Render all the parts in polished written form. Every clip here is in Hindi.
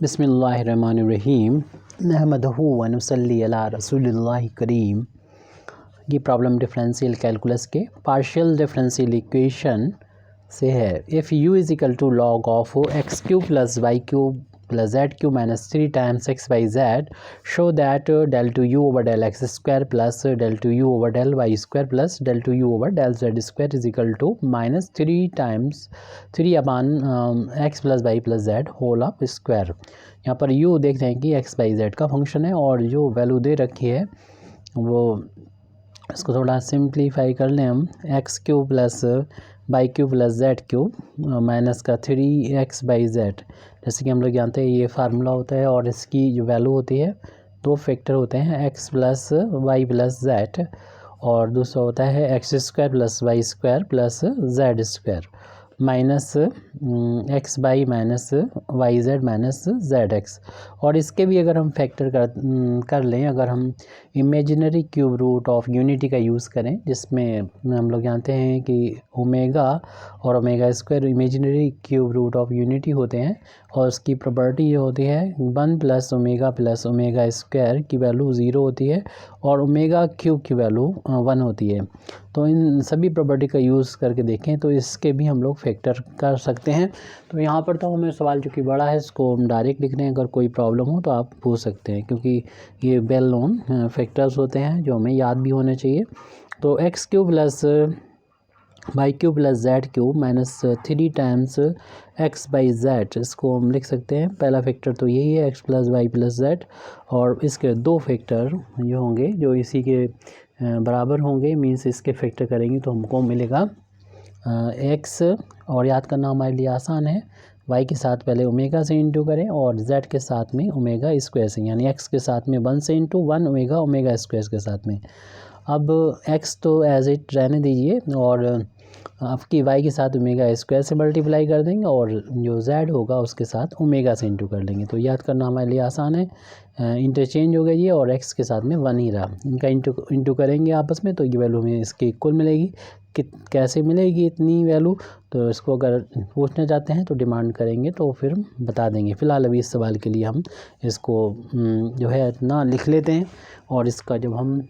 बिस्मिल्लाहिर्रहमानिर्रहीम नहमदहू व नुसल्ली अला रसूलिल्लाहि करीम। ये प्रॉब्लम डिफरेंशियल कैलकुलस के पार्शियल डिफरेंशियल इक्वेशन से है। If u is equal to log of x cube plus y cube plus z cube minus 3 times x by z, show that del two you over del x square plus del two you over del Y square plus del two you over del Z square is equal to minus 3 times 3 upon x plus Y plus z whole of square. यहाँ पर u देखते हैं कि एक्स बाई जेड का फंक्शन है और जो वैल्यू दे रखी है वो इसको थोड़ा सिंप्लीफाई कर लें हम। X cube plus by cube plus z cube minus का 3x बाई जेड, जैसे कि हम लोग जानते हैं ये फार्मूला होता है और इसकी जो वैल्यू होती है दो फैक्टर होते हैं, x plus Y plus z और दूसरा होता है x square plus y square plus z square minus x by minus y z minus z x. और इसके भी अगर हम फैक्टर कर लें, अगर हम imaginary cube root of unity का यूज़ करें, जिसमें हम लोग जानते हैं कि ओमेगा और omega square imaginary cube root of unity होते हैं और उसकी प्रॉपर्टी ये होती है 1 प्लस ओमेगा स्क्वायर की वैल्यू 0 होती है और ओमेगा क्यूब की वैल्यू 1 होती है। तो इन सभी प्रॉपर्टी का यूज़ करके देखें तो इसके भी हम लोग फैक्टर कर सकते हैं। तो यहाँ पर तो हमें सवाल जो कि बड़ा है इसको हम डायरेक्ट लिख रहे हैं, अगर कोई प्रॉब्लम हो तो आप पूछ सकते हैं क्योंकि ये वेल नोन फैक्टर्स होते हैं जो हमें याद भी होने चाहिए। तो x cube plus y cube plus z cube minus 3 times x by z, इसको हम लिख सकते हैं। पहला फैक्टर तो यही है x plus Y plus z और इसके दो फैक्टर जो होंगे जो इसी के बराबर होंगे, मीन्स इसके फैक्टर करेंगे तो हमको मिलेगा एक्स, और याद करना हमारे लिए आसान है, वाई के साथ पहले ओमेगा से इंटू करें और जेड के साथ में ओमेगा स्क्वायर से, यानी एक्स के साथ में 1 से इंटू 1 ओमेगा स्क्वायर के साथ में। अब एक्स तो एज इट रहने दीजिए और आपकी वाई के साथ ओमेगा स्क्वायर से मल्टीप्लाई कर देंगे और जो जेड होगा उसके साथ ओमेगा से इंटू कर लेंगे। तो याद करना हमारे लिए आसान है, इंटरचेंज हो गई ये और एक्स के साथ में 1 ही रहा, इनका इंटू करेंगे आपस में तो ये वैल्यू हमें इसके इक्वल मिलेगी। कि कैसे मिलेगी इतनी वैल्यू, तो इसको अगर पूछना चाहते हैं तो डिमांड करेंगे तो फिर बता देंगे। फ़िलहाल अभी इस सवाल के लिए हम इसको जो है इतना लिख लेते हैं और इसका जब हम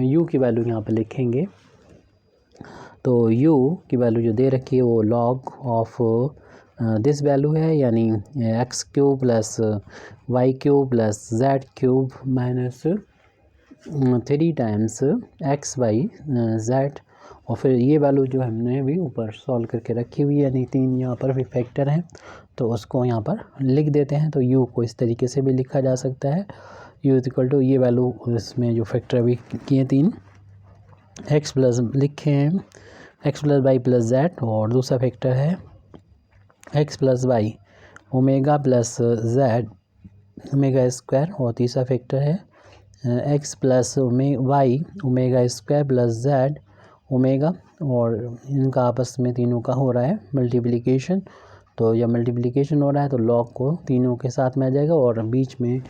u की वैल्यू यहाँ पर लिखेंगे तो u की वैल्यू जो दे रखी है वो लॉग ऑफ दिस वैल्यू है, यानी x cube plus y cube plus z cube minus 3 times x by z, और फिर ये वैल्यू जो हमने भी ऊपर सॉल्व करके रखी हुई है, यानी 3 यहाँ पर भी फैक्टर हैं तो उसको यहाँ पर लिख देते हैं। तो u को इस तरीके से भी लिखा जा सकता है, u इज इक्वल टू ये वैल्यू इसमें जो फैक्टर अभी किए 3 एक्स प्लस लिखे हैं x plus Y plus z, और दूसरा फैक्टर है x plus Y omega plus Z omega square, और तीसरा फैक्टर है x plus Y omega square plus Z omega, और इनका आपस में तीनों का हो रहा है मल्टीप्लिकेशन। तो जब मल्टीप्लिकेशन हो रहा है तो लॉग को तीनों के साथ में आ जाएगा और बीच में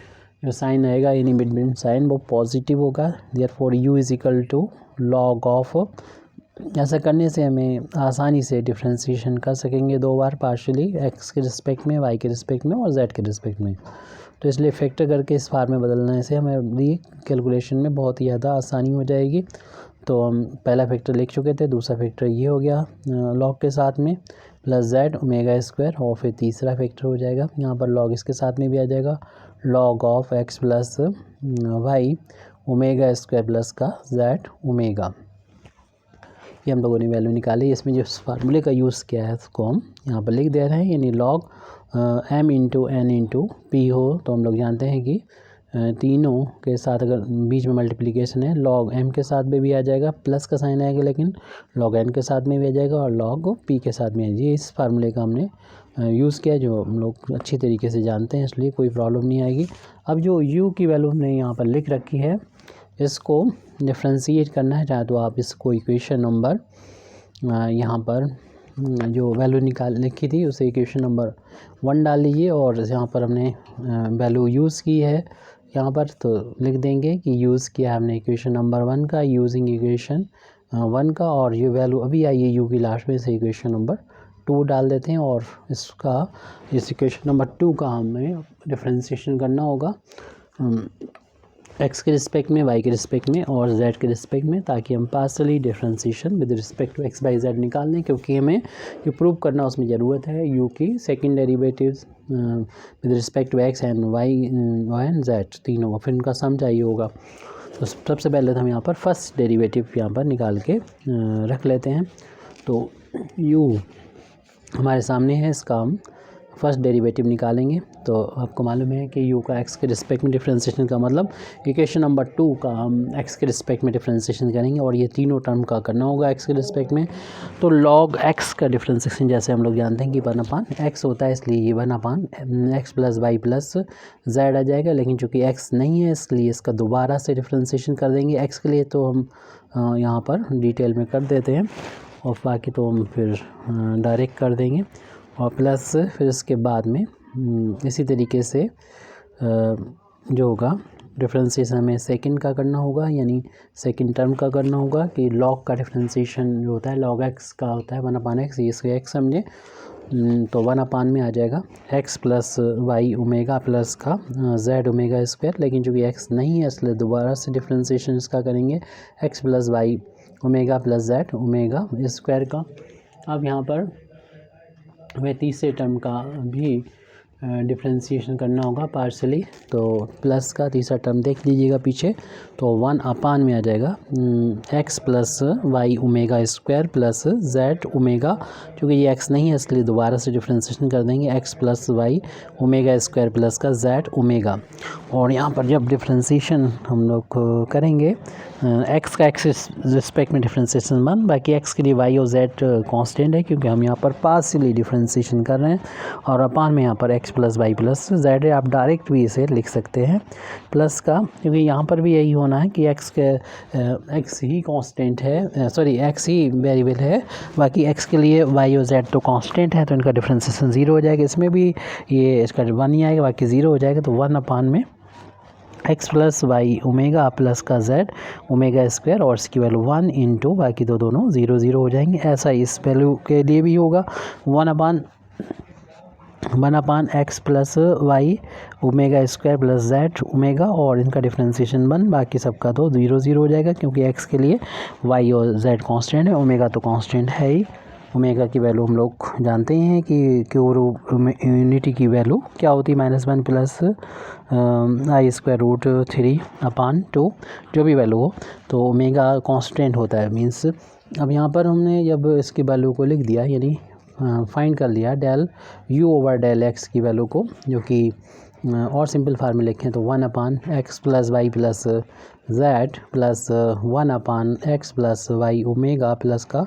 जो साइन आएगा इन बिटवीन साइन वो पॉजिटिव होगा। Therefore u is equal to log of, ऐसा करने से हमें आसानी से डिफ्रेंशिएशन कर सकेंगे दो बार पार्शियली, एक्स के रिस्पेक्ट में, वाई के रिस्पेक्ट में और जेड के रिस्पेक्ट में। तो इसलिए फैक्टर करके इस फार्म में बदलने से हमें कैलकुलेशन में बहुत ही ज़्यादा आसानी हो जाएगी। तो हम पहला फैक्टर लिख चुके थे, दूसरा फैक्टर ये हो गया लॉग के साथ में प्लस जेड ओमेगा स्क्वायर, और फिर तीसरा फैक्टर हो जाएगा यहाँ पर लॉग इसके साथ में भी आ जाएगा log of x plus Y omega square plus का जेड ओमेगा। ये हम लोगों ने वैल्यू निकाली। इसमें जो फार्मूले का यूज़ किया है उसको हम यहाँ पर लिख दे रहे हैं, यानी log m into n into p हो तो हम लोग जानते हैं कि तीनों के साथ अगर बीच में मल्टीप्लिकेशन है लॉग m के साथ में भी आ जाएगा, प्लस का साइन आएगा, लेकिन लॉग n के साथ में भी आ जाएगा और लॉग p के साथ में आ जाएगी। इस फार्मूले का हमने यूज़ किया जो हम लोग अच्छी तरीके से जानते हैं, इसलिए कोई प्रॉब्लम नहीं आएगी। अब जो u की वैल्यू हमने यहाँ पर लिख रखी है इसको डिफ्रेंशिएट करना है, चाहे तो आप इसको इक्वेशन नंबर यहाँ पर जो वैल्यू लिखी थी उसे इक्वेशन नंबर 1 डाल लीजिए, और यहाँ पर हमने वैल्यू यूज़ की है यहाँ पर तो लिख देंगे कि यूज़ किया है हमने इक्वेशन नंबर 1 का यूजिंग इक्वेशन 1 का, और ये वैल्यू अभी आई है u की लास्ट में से इक्वेशन नंबर 2 डाल देते हैं और इसका इस इक्वेशन नंबर 2 का हमें डिफरेंशिएशन करना होगा एक्स के रिस्पेक्ट में, वाई के रिस्पेक्ट में और जेड के रिस्पेक्ट में, ताकि हम partially differentiation with respect to x by z निकाल लें, क्योंकि हमें ये प्रूव करना उसमें ज़रूरत है यू की second derivatives with respect to x and y and z तीनों, फिर उनका सम चाहिए होगा। तो सबसे पहले तो हम यहाँ पर फर्स्ट डेरिवेटिव यहाँ पर निकाल के रख लेते हैं। तो यू हमारे सामने है, इसका हम फर्स्ट डेरिवेटिव निकालेंगे। तो आपको मालूम है कि यू का एक्स के रिस्पेक्ट में डिफरेंशिएशन का मतलब इक्वेशन नंबर 2 का हम एक्स के रिस्पेक्ट में डिफरेंशिएशन करेंगे और ये तीनों टर्म का करना होगा एक्स के रिस्पेक्ट में। तो लॉग एक्स का डिफरेंशिएशन जैसे हम लोग जानते हैं कि 1/x होता है, इसलिए ये 1/x plus Y plus Z आ जाएगा, लेकिन चूँकि एक्स नहीं है इसलिए इसका दोबारा से डिफरेंशिएशन कर देंगे एक्स के लिए। तो हम यहाँ पर डिटेल में कर देते हैं और बाकी तो हम फिर डायरेक्ट कर देंगे और प्लस फिर इसके बाद में इसी तरीके से जो होगा डिफरेंशिएशन हमें सेकंड का करना होगा, यानी सेकंड टर्म का करना होगा कि लॉग का डिफरेंशिएशन जो होता है लॉग एक्स का होता है 1/x, ये इसके एक्स समझे तो 1/, में आ जाएगा x plus Y omega plus का जेड ओमेगा स्क्वायर, लेकिन चूँकि एक्स नहीं है इसलिए दोबारा से डिफरेंशिएशन इसका करेंगे x plus Y omega plus Z omega square का। अब यहाँ पर हमें तीसरे टर्म का भी डिफरेंशिएशन करना होगा पार्शली। तो प्लस का तीसरा टर्म देख लीजिएगा पीछे, तो 1/, में आ जाएगा x plus Y omega square plus Z omega, क्योंकि ये एक्स नहीं है इसलिए दोबारा से डिफरेंशिएशन कर देंगे x plus Y omega square plus का जेड ओमेगा। और यहाँ पर जब डिफरेंशिएशन हम लोग करेंगे एक्स का एक्स रिस्पेक्ट में डिफरेंशिएशन 1, बाकी एक्स के लिए वाई और जेड कांस्टेंट है क्योंकि हम यहाँ पर पार्शियली डिफरेंशिएशन कर रहे हैं, और अपान में यहाँ पर x plus Y plus z है। आप डायरेक्ट भी इसे लिख सकते हैं प्लस का, क्योंकि यहाँ पर भी यही होना है कि एक्स ही कांस्टेंट है, सॉरी एक्स ही वेरिएबल है, बाकी एक्स के लिए वाई और जेड तो कांस्टेंट है, तो इनका डिफरेंशिएशन 0 हो जाएगा। इसमें भी ये इसका 1 ही आएगा, बाकी 0 हो जाएगा। तो 1/, में x plus Y omega plus का जेड ओमेगा स्क्वायर और इसकी वैल्यू 1 इंटू बाकी तो दोनों 0 0 हो जाएंगे। ऐसा इस वैल्यू के लिए भी होगा 1/, x plus Y omega square plus Z omega और इनका डिफरेंशिएशन 1, बाकी सबका तो 0 0 हो जाएगा, क्योंकि एक्स के लिए वाई और जेड कांस्टेंट है, ओमेगा तो कांस्टेंट है ही। ओमेगा की वैल्यू हम लोग जानते हैं कि यूनिटी की वैल्यू क्या होती है -1 प्लस I√3/2, जो भी वैल्यू हो, तो ओमेगा कांस्टेंट होता है मीन्स। अब यहाँ पर हमने जब इसकी वैल्यू को लिख दिया, यानी फाइंड कर लिया del u over del x की वैल्यू को, जो कि और सिंपल फार्म में लिखें तो 1/x plus Y plus z plus 1/x plus Y omega plus का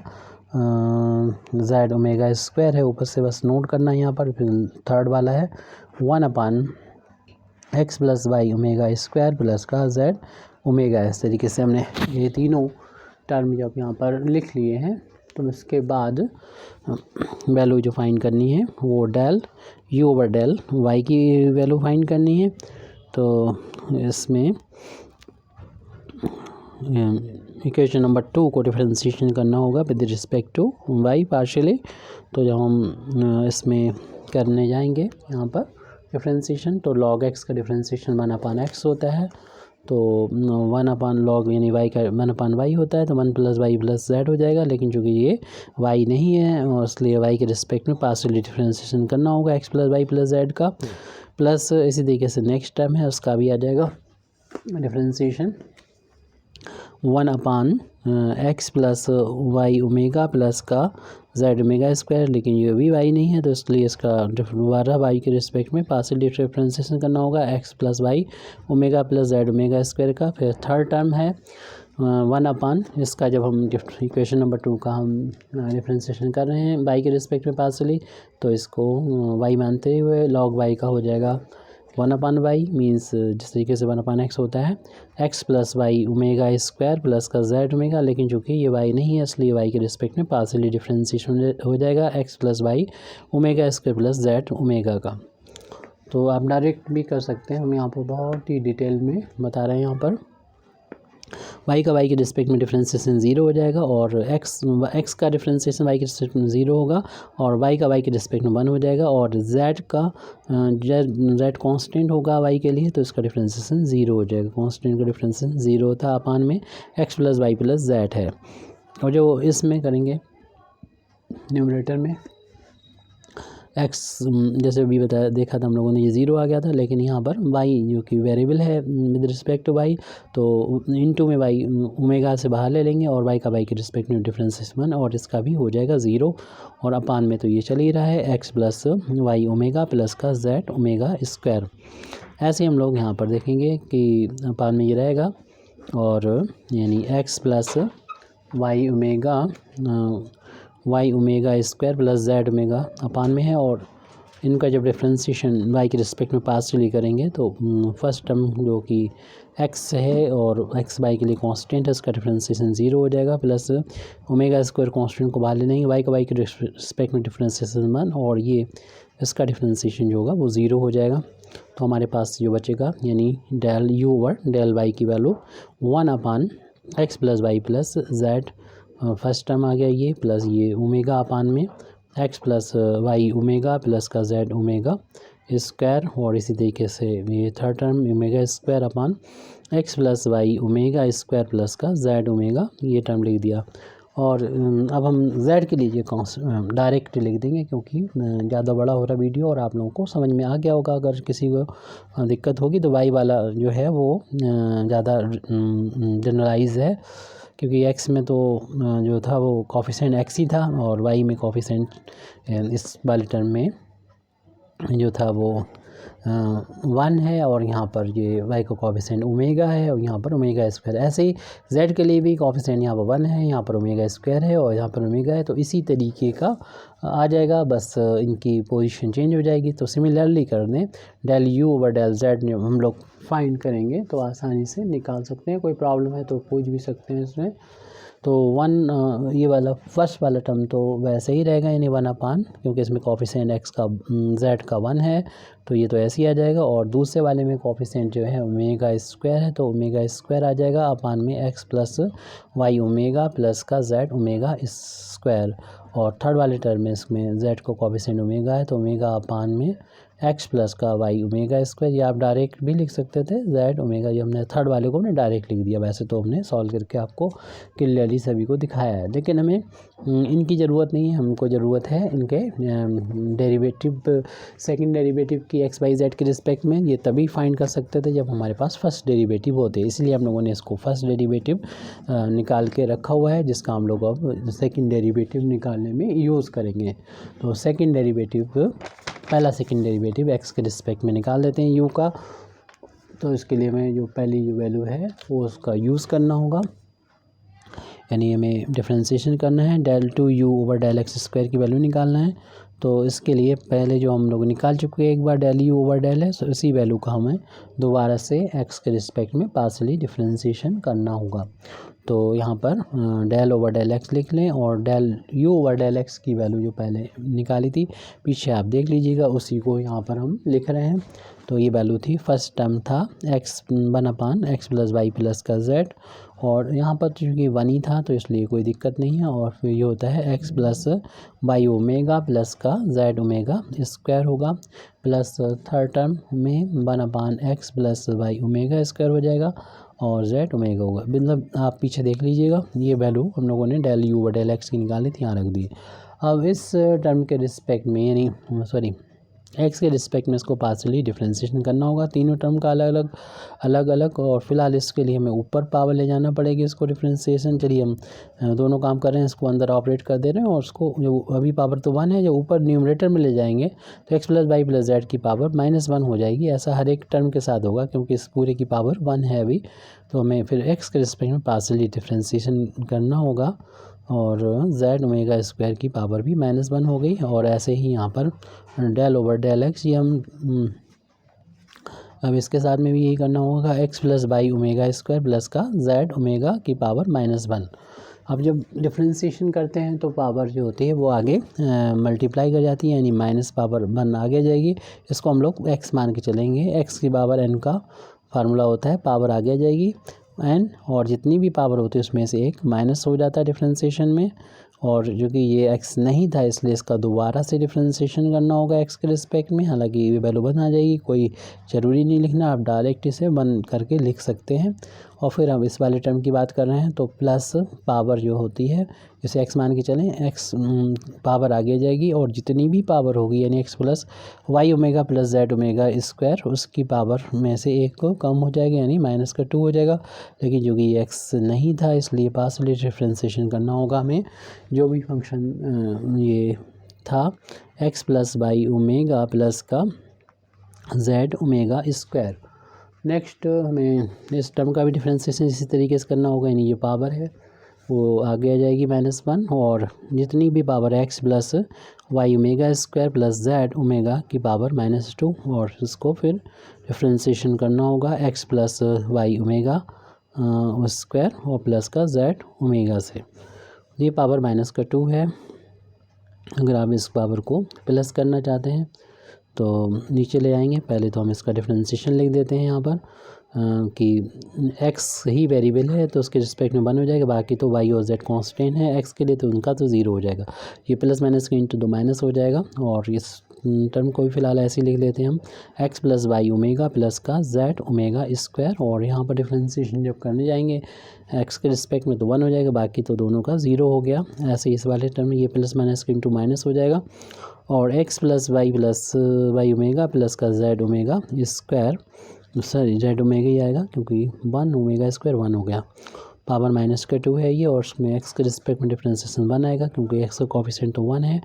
जेड ओमेगा स्क्वायर है, ऊपर से बस नोट करना है यहाँ पर। फिर थर्ड वाला है 1/x plus Y omega square plus का जेड ओमेगा। इस तरीके से हमने ये तीनों टर्म जब यहाँ पर लिख लिए हैं, तो इसके बाद वैल्यू जो फाइंड करनी है वो del u over del y की वैल्यू फाइंड करनी है। तो इसमें इक्वेशन नंबर 2 को डिफरेंशिएशन करना होगा with respect to y partially. तो जब हम इसमें करने जाएंगे यहाँ पर डिफरेंशिएशन, तो log x का डिफरेंशिएशन 1/x होता है, तो 1 log यानी y का 1/y होता है, तो 1 प्लस वाई प्लस जेड हो जाएगा। लेकिन चूँकि ये y नहीं है और इसलिए y के रिस्पेक्ट में पार्शियली डिफरेंशिएशन करना होगा x plus Y plus Z का। प्लस इसी तरीके से नेक्स्ट टर्म है उसका भी आ जाएगा differentiation 1/x plus Y omega plus का जेड ओमेगा स्क्वायर, लेकिन ये भी y नहीं है, तो इसलिए इसका दोबारा y के रिस्पेक्ट में पार्शियल डिफरेंशिएशन करना होगा x plus Y omega plus Z omega square का। फिर थर्ड टर्म है 1/, इसका जब हम इक्वेशन नंबर 2 का हम डिफरेंशिएशन कर रहे हैं y के रिस्पेक्ट में पार्शियली, तो इसको y मानते हुए log y का हो जाएगा 1/y, मीन्स जिस तरीके से 1/x होता है x plus Y omega square plus का जेड ओमेगा, लेकिन चूँकि ये y नहीं है इसलिए y के रिस्पेक्ट में पार्शियली डिफरेंशिएशन हो जाएगा x plus Y omega square plus Z omega का। तो आप डायरेक्ट भी कर सकते हैं, हम यहाँ पर बहुत ही डिटेल में बता रहे हैं यहाँ पर। वाई का वाई के रिस्पेक्ट में डिफ्रेंसिएशन 0 हो जाएगा और एक्स का डिफ्रेंसिएशन वाई के रिस्पेक्ट में 0 होगा और वाई का वाई के रिस्पेक्ट में 1 हो जाएगा और जेड जेड कांस्टेंट होगा वाई के लिए, तो इसका डिफ्रेंसिएशन 0 हो जाएगा। कांस्टेंट का डिफ्रेंसिएशन 0 होता है अपान में x plus Y plus z है। और जो इसमें करेंगे न्यूमरेटर में एक्स, जैसे अभी बताया देखा था हम लोगों ने, ये 0 आ गया था, लेकिन यहाँ पर वाई जो कि वेरिएबल है विद रिस्पेक्ट टू वाई, तो इनटू में वाई ओमेगा से बाहर ले लेंगे और वाई का वाई के रिस्पेक्ट में डिफरेंशिएशन 1 और इसका भी हो जाएगा 0 और अपान में तो ये चल ही रहा है x plus Y omega plus का जेड ओमेगा स्क्वायर। ऐसे हम लोग यहाँ पर देखेंगे कि अपान में ये रहेगा और यानी X plus Y omega square plus Z omega upon में है और इनका जब डिफ्रेंसिएशन वाई के रिस्पेक्ट में पार्शियली करेंगे तो फर्स्ट टर्म जो कि एक्स है और एक्स वाई के लिए कांस्टेंट है, उसका डिफ्रेंसिएशन 0 हो जाएगा प्लस ओमेगा स्क्वायर कांस्टेंट को बाहर ले लेंगे, वाई का वाई के रिस्पेक्ट में डिफ्रेंसिएशन 1 और ये इसका डिफ्रेंसिएशन जो होगा वो 0 हो जाएगा। तो हमारे पास जो बचेगा यानी del you over del Y की value 1 upon x plus Y plus Z, first term आ गया ये, प्लस ये ओमेगा अपान में x plus Y omega plus का जेड ओमेगा स्क्वायर और इसी तरीके से ये third term omega square upon x plus Y omega square plus का जेड ओमेगा, ये टर्म लिख दिया। और अब हम z के लिए डायरेक्ट लिख देंगे क्योंकि ज़्यादा बड़ा हो रहा वीडियो और आप लोगों को समझ में आ गया होगा। अगर किसी को दिक्कत होगी तो y वाला जो है वो ज़्यादा जनरलाइज है क्योंकि x में तो जो था वो कोफिशिएंट x ही था और y में कोफिशिएंट इस वाले टर्म में जो था वो 1 है और यहाँ पर ये y का कोफिशिएंट ओमेगा है और यहाँ पर ओमेगा स्क्वायर। ऐसे ही z के लिए भी कोफिशिएंट यहाँ पर 1 है, यहाँ पर ओमेगा स्क्वायर है और यहाँ पर ओमेगा है, तो इसी तरीके का आ जाएगा, बस इनकी पोजीशन चेंज हो जाएगी। तो सिमिलरली कर दें del you over del z हम लोग फाइंड करेंगे तो आसानी से निकाल सकते हैं, कोई प्रॉब्लम है तो पूछ भी सकते हैं इसमें। तो 1 ये वाला फर्स्ट वाला टर्म तो वैसे ही रहेगा यानी 1 अपान, क्योंकि इसमें कोफिशिएंट x का z का 1 है तो ये तो ऐसे ही आ जाएगा और दूसरे वाले में कोफिशिएंट जो है ओमेगा स्क्वायर है तो ओमेगा स्क्वायर आ जाएगा अपान में x plus Y omega plus का z ओमेगा स्क्वायर। और थर्ड वाले टर्म में इसमें z को कोफिशिएंट ओमेगा है तो ओमेगा अपान में x प्लस का वाई ओमेगा स्क्वायर, या आप डायरेक्ट भी लिख सकते थे z ओमेगा, ये हमने थर्ड वाले को हमने डायरेक्ट लिख दिया। वैसे तो हमने सॉल्व करके आपको क्लियरली सभी को दिखाया है, लेकिन हमें इनकी ज़रूरत नहीं है, हमको ज़रूरत है इनके डेरिवेटिव, सेकंड डेरिवेटिव की एक्स वाई जेड के रिस्पेक्ट में। ये तभी फाइंड कर सकते थे जब हमारे पास फर्स्ट डेरिवेटिव होते, इसलिए हम लोगों ने इसको फर्स्ट डेरिवेटिव निकाल के रखा हुआ है जिसका हम लोग अब सेकेंड डेरिवेटिव निकालने में यूज़ करेंगे। तो सेकेंड डेरिवेटिव, पहला सेकेंड डेरिवेटिव एक्स के रिस्पेक्ट में निकाल देते हैं यू का। तो इसके लिए हमें जो पहली जो वैल्यू है वो उसका यूज़ करना होगा, यानी हमें डिफ्रेंशिएशन करना है, del two you over del x square की वैल्यू निकालना है। तो इसके लिए पहले जो हम लोग निकाल चुके हैं एक बार डेल यू ओवर डेल है, तो इसी वैल्यू का हमें दोबारा से एक्स के रिस्पेक्ट में पार्शियली डिफ्रेंशिएशन करना होगा। तो यहाँ पर डेल ओवर डेल एक्स लिख लें और del you over del x की वैल्यू जो पहले निकाली थी पीछे आप देख लीजिएगा, उसी को यहाँ पर हम लिख रहे हैं। तो ये वैल्यू थी, फर्स्ट टर्म था x 1 upon x plus Y plus का जेड, और यहाँ पर चूँकि 1 ही था तो इसलिए कोई दिक्कत नहीं है। और फिर ये होता है x plus Y omega plus का जेड ओमेगा स्क्वायर होगा, प्लस थर्ड टर्म में 1 upon x plus Y omega square हो जाएगा और जेड ओमेगा होगा। मतलब आप पीछे देख लीजिएगा, ये वैल्यू हम लोगों ने डेल यू व डेल एक्स की निकाली थी, यहाँ रख दी। अब इस टर्म के रिस्पेक्ट में यानी एक्स के रिस्पेक्ट में इसको पार्शियली डिफ्रेंशिएशन करना होगा, तीनों टर्म का अलग अलग। और फिलहाल इसके लिए हमें ऊपर पावर ले जाना पड़ेगी इसको डिफ्रेंशिएशन। चलिए हम दोनों काम कर रहे हैं, इसको अंदर ऑपरेट कर दे रहे हैं और उसको जो अभी पावर तो 1 है, जो ऊपर न्यूमरेटर में ले जाएंगे तो x plus Y plus z की पावर -1 हो जाएगी। ऐसा हर एक टर्म के साथ होगा क्योंकि इस पूरे की पावर 1 है अभी, तो हमें फिर एक्स के रिस्पेक्ट में पार्शियली डिफ्रेंशिएशन करना होगा और जेड ओमेगा स्क्वायर की पावर भी -1 हो गई। और ऐसे ही यहाँ पर डेल ओवर डेल एक्स, ये हम अब इसके साथ में भी यही करना होगा, x plus Y omega square plus का जेड ओमेगा की पावर -1। अब जब डिफ्रेंशिएशन करते हैं तो पावर जो होती है वो आगे मल्टीप्लाई कर जाती है, यानी माइनस पावर 1 आगे जाएगी। इसको हम लोग एक्स मान के चलेंगे, एक्स की पावर n का फार्मूला होता है, पावर आगे आ जाएगी n, और जितनी भी पावर होती है उसमें से एक माइनस हो जाता है डिफ्रेंसिएशन में, और जो कि ये x नहीं था इसलिए इसका दोबारा से डिफ्रेंसिएशन करना होगा x के रिस्पेक्ट में। हालांकि ये वैल्यू बन आ जाएगी, कोई ज़रूरी नहीं लिखना, आप डायरेक्ट इसे बन करके लिख सकते हैं। और फिर हम इस वाले टर्म की बात कर रहे हैं तो प्लस पावर जो होती है, जैसे x मान के चलें, x पावर आगे जाएगी और जितनी भी पावर होगी यानी x plus Y omega plus Z omega square, उसकी पावर में से एक को कम हो जाएगा यानी माइनस का 2 हो जाएगा। लेकिन जो कि x नहीं था इसलिए पार्शियली डिफ्रेंसिएशन करना होगा हमें। जो भी फंक्शन ये था x plus Y omega plus का जेड ओमेगा स्क्वायर। नेक्स्ट हमें इस टर्म का भी डिफ्रेंसिएशन इसी तरीके से करना होगा, यानी ये पावर है वो आगे आ जाएगी -1, और जितनी भी power x plus Y omega square plus Z omega की पावर -2, और इसको फिर डिफ्रेंसिएशन करना होगा x plus Y omega square और प्लस का जेड ओमेगा से। ये पावर -2 है। अगर आप इस पावर को प्लस करना चाहते हैं तो नीचे ले आएंगे। पहले तो हम इसका डिफ्रेंसिएशन लिख देते हैं यहाँ पर कि x ही वेरिएबल है तो उसके रिस्पेक्ट में 1 हो जाएगा, बाकी तो y और z कांस्टेंट है x के लिए तो उनका तो 0 हो जाएगा। ये प्लस माइनस के इंटू दो माइनस हो जाएगा, और इस टर्म को भी फिलहाल ऐसे ही लिख लेते हैं हम, x plus Y omega plus का z ओमेगा स्क्वायर, और यहाँ पर डिफ्रेंसिएशन जब करने जाएंगे x के रिस्पेक्ट में तो 1 हो जाएगा, बाकी तो दोनों का 0 हो गया। ऐसे इस वाले टर्म में ये प्लस माइनस के इंटू माइनस हो जाएगा, और x plus Y omega plus का Z omega square, sorry Z omega ही आएगा क्योंकि 1 ओमेगा स्क्वायर 1 हो गया, पावर -2 है ये, और उसमें x के रिस्पेक्ट में डिफ्रेंसिएशन 1 आएगा क्योंकि x का कोफिशिएंट तो 1 है,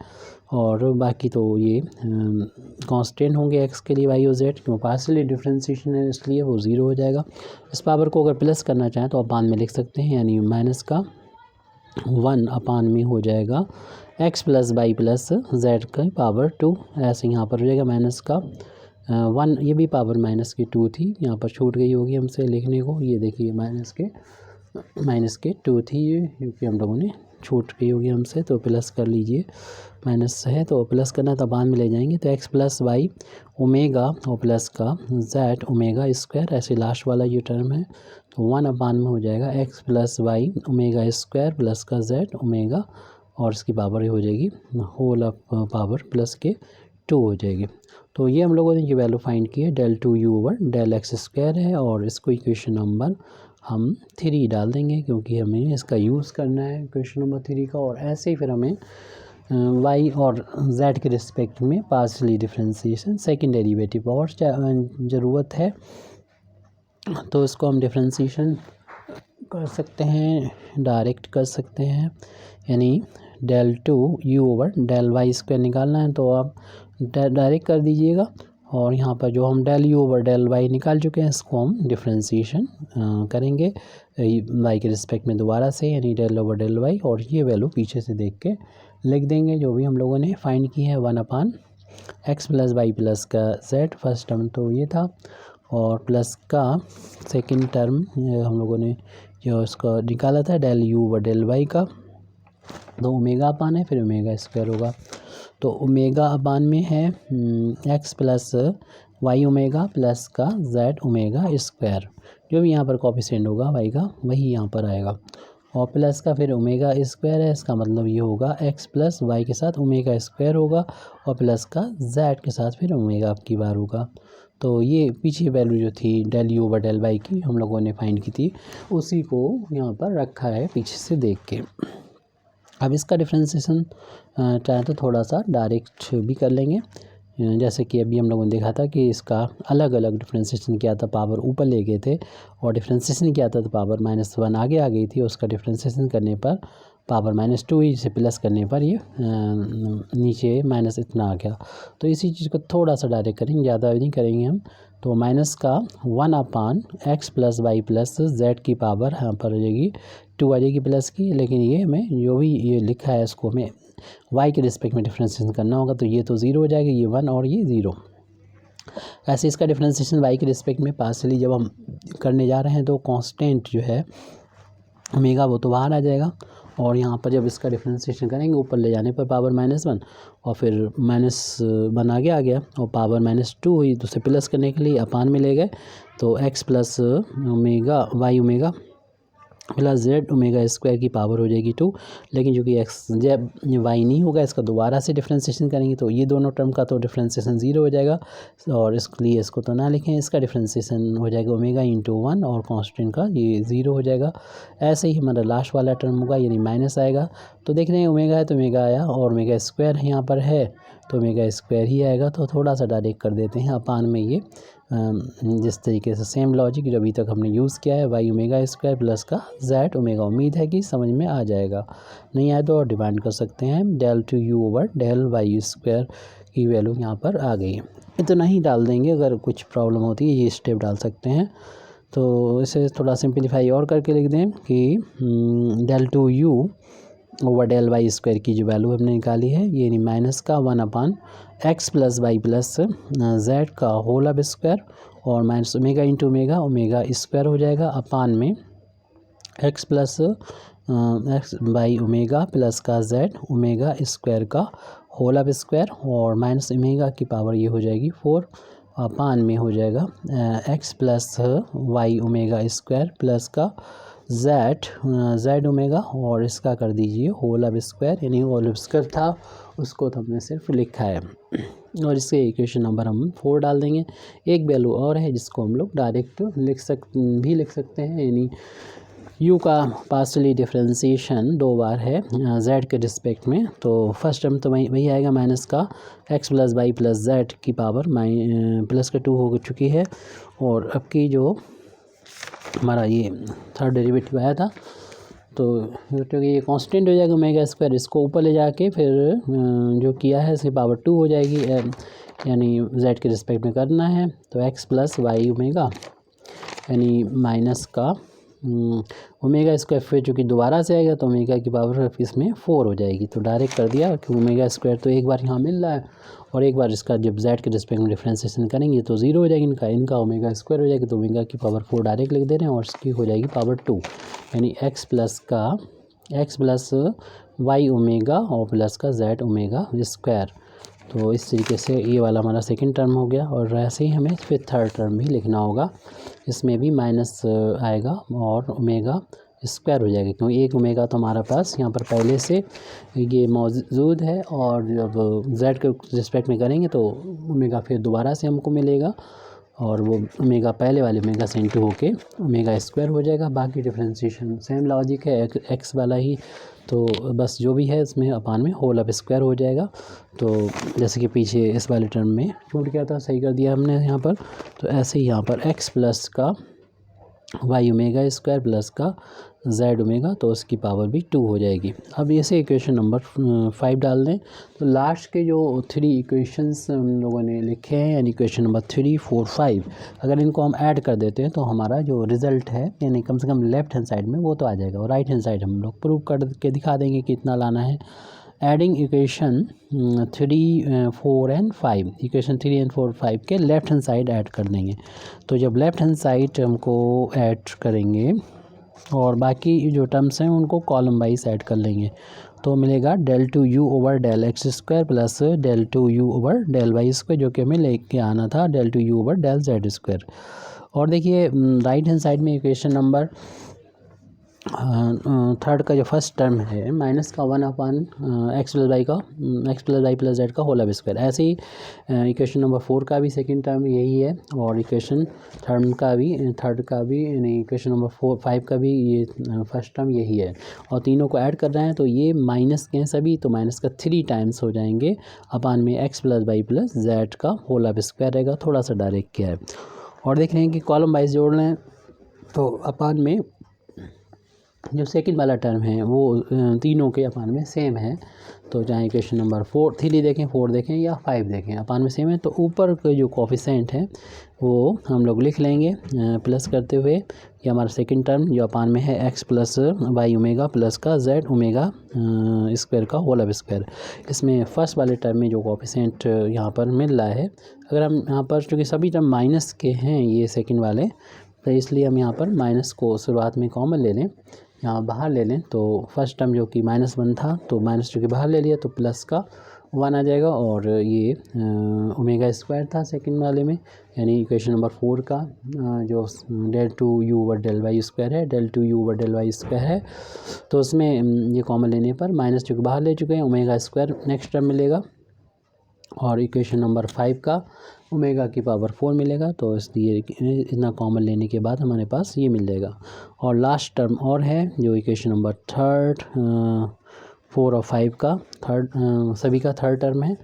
और बाकी तो ये कांस्टेंट होंगे x के लिए y और z, क्यों पार्शियली डिफ्रेंसिएशन है इसलिए वो 0 हो जाएगा। इस पावर को अगर प्लस करना चाहें तो अपान में लिख सकते हैं, यानी माइनस का 1 अपान में हो जाएगा x plus Y plus Z का पावर 2, ऐसे यहाँ पर हो जाएगा माइनस का 1, ये भी पावर -2 थी, यहाँ पर छूट गई होगी हमसे लिखने को, ये देखिए माइनस के 2 थी ये, क्योंकि हम लोगों ने छूट गई होगी हमसे, तो प्लस कर लीजिए, माइनस है तो प्लस करना तो अपान में ले जाएंगे, तो x प्लस वाई ओमेगा और प्लस का जेड ओमेगा स्क्वायर, ऐसे लास्ट वाला ये टर्म है तो 1 अपान में हो जाएगा x plus Y omega square plus का जेड ओमेगा, और इसकी पावर हो जाएगी होल ऑफ पावर प्लस के 2 हो जाएगी। तो ये हम लोगों ने ये वैल्यू फाइंड की है, del 2u over del x square है, और इसको इक्वेशन नंबर हम 3 डाल देंगे क्योंकि हमें इसका यूज़ करना है इक्वेशन नंबर 3 का, और ऐसे ही फिर हमें y और z के रिस्पेक्ट में पार्शियली डिफ्रेंसिएशन सेकंड डेरिवेटिव और ज़रूरत है, तो इसको हम डिफ्रेंसिएशन कर सकते हैं, डायरेक्ट कर सकते हैं, यानी del 2u over del Y square निकालना है तो आप डायरेक्ट कर दीजिएगा, और यहाँ पर जो हम del u over del y निकाल चुके हैं इसको हम डिफ्रेंसिएशन करेंगे y के रिस्पेक्ट में दोबारा से, यानी डेल ओवर डेल y, और ये वैल्यू पीछे से देख के लिख देंगे जो भी हम लोगों ने फाइंड की है, 1 upon x plus Y plus का z, फर्स्ट टर्म तो ये था, और प्लस का सेकंड टर्म हम लोगों ने जो इसका निकाला था del u over del y का, तो ओमेगा अपान है फिर ओमेगा स्क्वायर होगा, तो ओमेगा अपान में है x plus Y omega plus का जेड ओमेगा स्क्वायर, जो भी यहाँ पर कोफिशिएंट होगा y का वही यहाँ पर आएगा, और प्लस का फिर ओमेगा स्क्वायर है, इसका मतलब ये होगा x प्लस वाई के साथ ओमेगा स्क्वायर होगा, और प्लस का z के साथ फिर ओमेगा आपकी बार होगा। तो ये पीछे वैल्यू जो थी del u over del y की हम लोगों ने फाइंड की थी, उसी को यहाँ पर रखा है पीछे से देख के। अब इसका डिफ्रेंसिएशन चाहे तो थोड़ा सा डायरेक्ट भी कर लेंगे, जैसे कि अभी हम लोगों ने देखा था कि इसका अलग अलग डिफ्रेंसिएशन किया था, पावर ऊपर ले गए थे और डिफ्रेंसिएशन किया था तो पावर -1 आगे आ गई थी, उसका डिफ्रेंसिएशन करने पर पावर -2 ही से प्लस करने पर ये नीचे माइनस इतना आ गया। तो इसी चीज़ को थोड़ा सा डायरेक्ट करेंगे, ज़्यादा नहीं करेंगे हम, तो माइनस का 1 upon x plus Y plus z की पावर यहाँ पर हो जाएगी 2 आ जाएगी प्लस की, लेकिन ये हमें जो भी ये लिखा है इसको हमें y के रिस्पेक्ट में डिफ्रेंसिएशन करना होगा, तो ये तो 0 हो जाएगा, ये 1 और ये 0। ऐसे इसका डिफ्रेंसिएशन y के रिस्पेक्ट में पार्शियली जब हम करने जा रहे हैं तो कांस्टेंट जो है ओमेगा वो तो बाहर आ जाएगा, और यहाँ पर जब इसका डिफ्रेंसिएशन करेंगे ऊपर ले जाने पर पावर -1 और फिर -1 आगे आ गया और पावर -2 हुई, तो उसे प्लस करने के लिए अपान में ले गए, तो x plus omega y omega plus Z omega square की पावर हो जाएगी 2। लेकिन जो कि एक्स जब वाई नहीं होगा, इसका दोबारा से डिफ्रेंसिएशन करेंगे तो ये दोनों टर्म का तो डिफ्रेंसिएशन 0 हो जाएगा, और इसलिए इसको तो ना लिखें, इसका डिफ्रेंसिएशन हो जाएगा ओमेगा इंटू 1 और कांस्टेंट का ये 0 हो जाएगा। ऐसे ही हमारा लास्ट वाला टर्म होगा, यानी माइनस आएगा। तो देख रहे हैं ओमेगा है तो ओमेगा आया, और ओमेगा स्क्वायर यहाँ पर है तो ओमेगा स्क्वायर ही आएगा। तो थोड़ा सा डायरेक्ट कर देते हैं अपान में ये, जिस तरीके से सेम लॉजिक जो अभी तक हमने यूज़ किया है, वाई ओमेगा स्क्वायर प्लस का जेड ओमेगा। उम्मीद है कि समझ में आ जाएगा, नहीं आए तो और डिमांड कर सकते हैं। Del two you over del Y square की वैल्यू यहाँ पर आ गई। इतना ही डाल देंगे, अगर कुछ प्रॉब्लम होती है ये स्टेप डाल सकते हैं। तो इसे थोड़ा सिंपलीफाई और करके लिख दें कि del two you over del Y square की जो वैल्यू हमने निकाली है, ये माइनस का 1 upon x plus Y plus Z का होल अब स्क्वायर, और minus omega into omega, omega square हो जाएगा अपान में x plus X by omega plus का जेड ओमेगा स्क्वायर का होल अब स्क्वायर, और माइनस ओमेगा की पावर ये हो जाएगी 4 अपान में हो जाएगा x plus Y omega square plus का जेड ओमेगा, और इसका कर दीजिए होल अब स्क्वायर, यानी होल अब स्क्वायर था उसको तो हमने सिर्फ लिखा है। और इसके इक्वेशन नंबर हम 4 डाल देंगे। एक वैल्यू और है जिसको हम लोग डायरेक्ट लिख सकते हैं, यानी u का पार्शियली डिफरेंशिएशन 2 बार है z के रिस्पेक्ट में। तो फर्स्ट टर्म तो वही आएगा माइनस का x plus Y plus z की पावर प्लस का 2 हो चुकी है, और अब की जो हमारा ये थर्ड डेरिवेटिव आया था तो ये कांस्टेंट हो जाएगा ओमेगा स्क्वायर, इसको ऊपर ले जाके फिर जो किया है इसकी पावर 2 हो जाएगी, यानी z के रिस्पेक्ट में करना है। तो x प्लस वाई ओमेगा यानी माइनस का ओमेगा स्क्वायर फिर चूँकि दोबारा से आएगा तो ओमेगा की पावर इसमें 4 हो जाएगी। तो डायरेक्ट कर दिया कि ओमेगा स्क्वायर तो एक बार यहाँ मिल रहा है, और एक बार इसका जब z के रिस्पेक्ट में डिफ्रेंसिएशन करेंगे तो 0 हो जाएगी, इनका ओमेगा स्क्वायर हो जाएगी, तो ओमेगा की पावर 4 डायरेक्ट लिख दे रहे हैं, और इसकी हो जाएगी पावर 2, यानी x प्लस वाई ओमेगा और प्लस का z ओमेगा स्क्वायर। तो इस तरीके से ये वाला हमारा सेकंड टर्म हो गया, और ऐसे ही हमें फिर थर्ड टर्म भी लिखना होगा, इसमें भी माइनस आएगा और ओमेगा स्क्वायर हो जाएगा, क्योंकि एक ओमेगा तो हमारा पास यहाँ पर पहले से ये मौजूद है, और जब z के रिस्पेक्ट में करेंगे तो ओमेगा फिर दोबारा से हमको मिलेगा, और वो ओमेगा पहले वाले ओमेगा से इंटू होके ओमेगा स्क्वायर हो जाएगा। बाकी डिफ्रेंशिएशन सेम लॉजिक है, एक्स वाला ही, तो बस जो भी है इसमें अपान में होल अब स्क्वायर हो जाएगा। तो जैसे कि पीछे इस वाले टर्म में छूट गया था, सही कर दिया हमने यहाँ पर। तो ऐसे ही यहाँ पर एक्स प्लस का वाई ओमेगा स्क्वायर प्लस का जेड ओमेगा, तो उसकी पावर भी 2 हो जाएगी। अब इसे इक्वेशन नंबर 5 डाल दें, तो लास्ट के जो 3 इक्वेशंस हम लोगों ने लिखे हैं, यानी इक्वेशन नंबर 3, 4, 5, अगर इनको हम ऐड कर देते हैं तो हमारा जो रिज़ल्ट है, यानी कम से कम लेफ्ट हैंड साइड में वो तो आ जाएगा, और राइट हैंड साइड हम लोग प्रूव करके दिखा देंगे कि इतना लाना है। Adding equation 3, 4 and 5, equation 3 and 4, 5 के लेफ्ट हैंड साइड ऐड कर देंगे। तो जब लेफ्ट हैंड साइड हमको ऐड करेंगे और बाकी जो टर्म्स हैं उनको कॉलम वाइज ऐड कर लेंगे, तो मिलेगा del two you over del x square plus del two you over del Y square, जो कि हमें लेके आना था del two you over del Z square. और देखिए राइट हैंड साइड में इक्वेशन नंबर थर्ड का जो फर्स्ट टर्म है माइनस का 1 upon x plus Y plus Z का होल अब स्क्वायर। ऐसे ही इक्वेशन नंबर 4 का भी सेकंड टर्म यही है, और इक्वेशन थर्ड का भी यानी इक्वेशन नंबर 5 का भी ये फर्स्ट टर्म यही है, और तीनों को ऐड कर रहे हैं तो ये माइनस के हैं सभी, तो माइनस का 3 टाइम्स हो जाएंगे अपान में x plus Y plus Z का होल अब स्क्वायर रहेगा। थोड़ा सा डायरेक्ट किया है, और देख रहे हैं कि कॉलम वाइज जोड़ रहे हैं, तो अपान में जो सेकंड वाला टर्म है वो तीनों के अपान में सेम है। तो चाहे इक्वेशन नंबर 3 देखें, 4 देखें या 5 देखें, अपान में सेम है। तो ऊपर के जो कोफिशिएंट है वो हम लोग लिख लेंगे प्लस करते हुए, ये हमारा सेकंड टर्म जो अपान में है x plus Y omega plus का जेड ओमेगा स्क्वायर का होल अब स्क्वायर। इसमें फर्स्ट वाले टर्म में जो कोफिशिएंट यहाँ पर मिल रहा है, अगर हम यहाँ पर चूँकि सभी टर्म माइनस के हैं ये सेकेंड वाले, तो इसलिए हम यहाँ पर माइनस को शुरुआत में कॉमन ले लें, यहाँ बाहर ले लें तो फर्स्ट टर्म जो कि -1 था तो माइनस जो कि बाहर ले लिया तो प्लस का 1 आ जाएगा, और ये ओमेगा स्क्वायर था सेकंड वाले में, यानी इक्वेशन नंबर 4 का जो del 2u del y square है, del 2u del y square है, तो उसमें ये कॉमन लेने पर माइनस जो कि बाहर ले चुके हैं ओमेगा स्क्वायर नेक्स्ट टर्म मिलेगा, और इक्वेशन नंबर 5 का ओमेगा की पावर 4 मिलेगा। तो इसलिए इतना कॉमन लेने के बाद हमारे पास ये मिल जाएगा। और लास्ट टर्म और है जो इक्वेशन नंबर 4 और 5 का सभी का थर्ड टर्म है,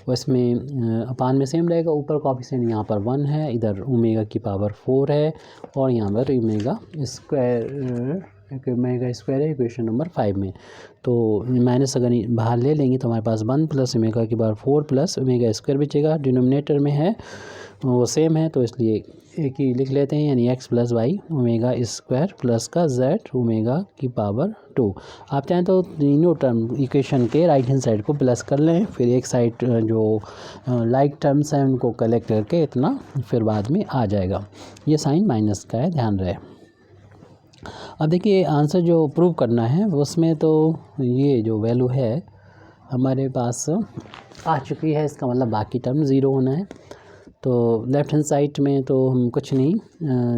उसमें अपान में सेम रहेगा, ऊपर कोएफिशिएंट यहाँ पर 1 है, इधर ओमेगा की पावर 4 है, और यहाँ पर ओमेगा स्क्वायर है इक्वेशन नंबर 5 में। तो माइनस अगर बाहर ले लेंगे तो हमारे पास 1 प्लस ओमेगा की पावर 4 प्लस ओमेगा स्क्वायर बचेगा, डिनोमिनेटर में है वो सेम है तो इसलिए एक ही लिख लेते हैं, यानी x plus Y omega square plus का z ओमेगा की पावर 2। आप चाहें तो तीनों टर्म इक्वेशन के राइट हैंड साइड को प्लस कर लें, फिर एक साइड जो लाइक टर्म्स हैं उनको कलेक्ट करके इतना फिर बाद में आ जाएगा। ये साइन माइनस का है, ध्यान रहे। अब देखिए आंसर जो प्रूव करना है उसमें तो ये जो वैल्यू है हमारे पास आ चुकी है, इसका मतलब बाकी टर्म ज़ीरो होना है। तो लेफ़्ट हैंड साइड में तो हम कुछ नहीं,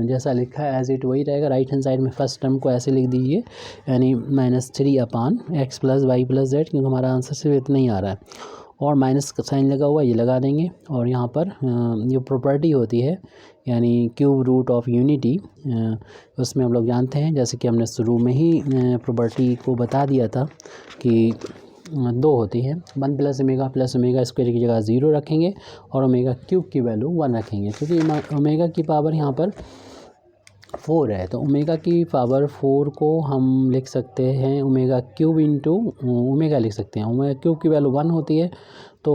जैसा लिखा है एज इट वही रहेगा। राइट हैंड साइड में फर्स्ट टर्म को ऐसे लिख दीजिए, यानी -3 upon x plus Y plus z, क्योंकि हमारा आंसर सिर्फ इतना ही आ रहा है, और माइनस का साइन लगा हुआ ये लगा देंगे। और यहाँ पर जो प्रॉपर्टी होती है यानी क्यूब रूट ऑफ यूनिटी, उसमें हम लोग जानते हैं, जैसे कि हमने शुरू में ही प्रॉपर्टी को बता दिया था कि 2 होती है। 1 प्लस ओमेगा स्क्वायर की जगह 0 रखेंगे और ओमेगा क्यूब की वैल्यू 1 रखेंगे, क्योंकि ओमेगा की पावर यहाँ पर 4 है, तो ओमेगा की पावर 4 को हम लिख सकते हैं ओमेगा क्यूब इंटू ओमेगा लिख सकते हैं। ओमेगा क्यूब की वैल्यू 1 होती है, तो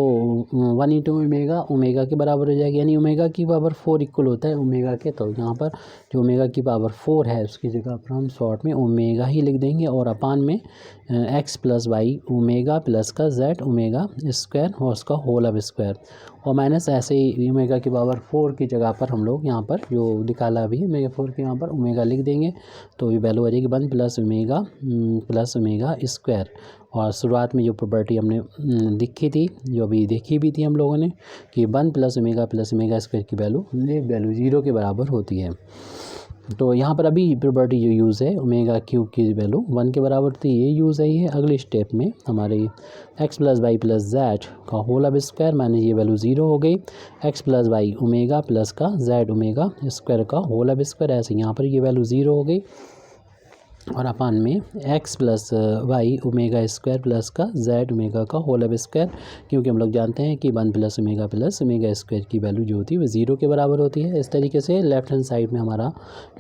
1 इंटू ओमेगा के बराबर हो जाएगी, यानी ओमेगा की पावर 4 इक्वल होता है ओमेगा के। तो यहाँ पर जो ओमेगा की पावर 4 है उसकी जगह पर हम शॉर्ट में ओमेगा ही लिख देंगे, और अपान में x plus Y omega plus का z ओमेगा स्क्वायर और उसका होल अब स्क्वायर, और माइनस ऐसे ही ओमेगा की पावर 4 की जगह पर हम लोग यहाँ पर जो निकाला अभी ओमेगा 4 के यहाँ पर ओमेगा लिख देंगे, तो ये वैल्यू आ जाएगी 1 प्लस ओमेगा स्क्वायर। और शुरुआत में जो प्रॉपर्टी हमने लिखी थी, जो अभी देखी भी थी हम लोगों ने, कि 1 प्लस ओमेगा स्क्वायर की वैल्यू 0 के बराबर होती है। तो यहाँ पर अभी प्रॉपर्टी जो यूज़ है ओमेगा क्यूब की वैल्यू 1 के बराबर थी, ये यूज़ है। ये अगले स्टेप में हमारे x plus Y plus Z का होल अब स्क्वायर माने ये वैल्यू 0 हो गई, x plus Y omega plus का z ओमेगा स्क्वायर का होल अब स्क्वायर, ऐसे यहाँ पर ये वैल्यू 0 हो गई, और अपान में x plus Y omega square plus का z ओमेगा का होल अब स्क्वायर, क्योंकि हम लोग जानते हैं कि 1 प्लस ओमेगा स्क्वायर की वैल्यू जो होती है वो 0 के बराबर होती है। इस तरीके से लेफ्ट हैंड साइड में हमारा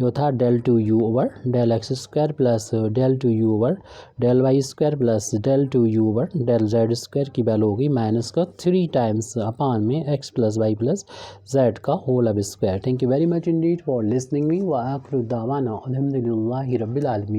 जो था del 2u over del x square plus del 2u over del y square plus del 2u over del z square की वैल्यू होगी माइनस का 3 टाइम्स अपान में x plus Y plus Z का होल अब square. Thank you very much indeed for listening me व आखिर दावाना अल्हम्दुलिल्लाहि रब्बिल आलमीन।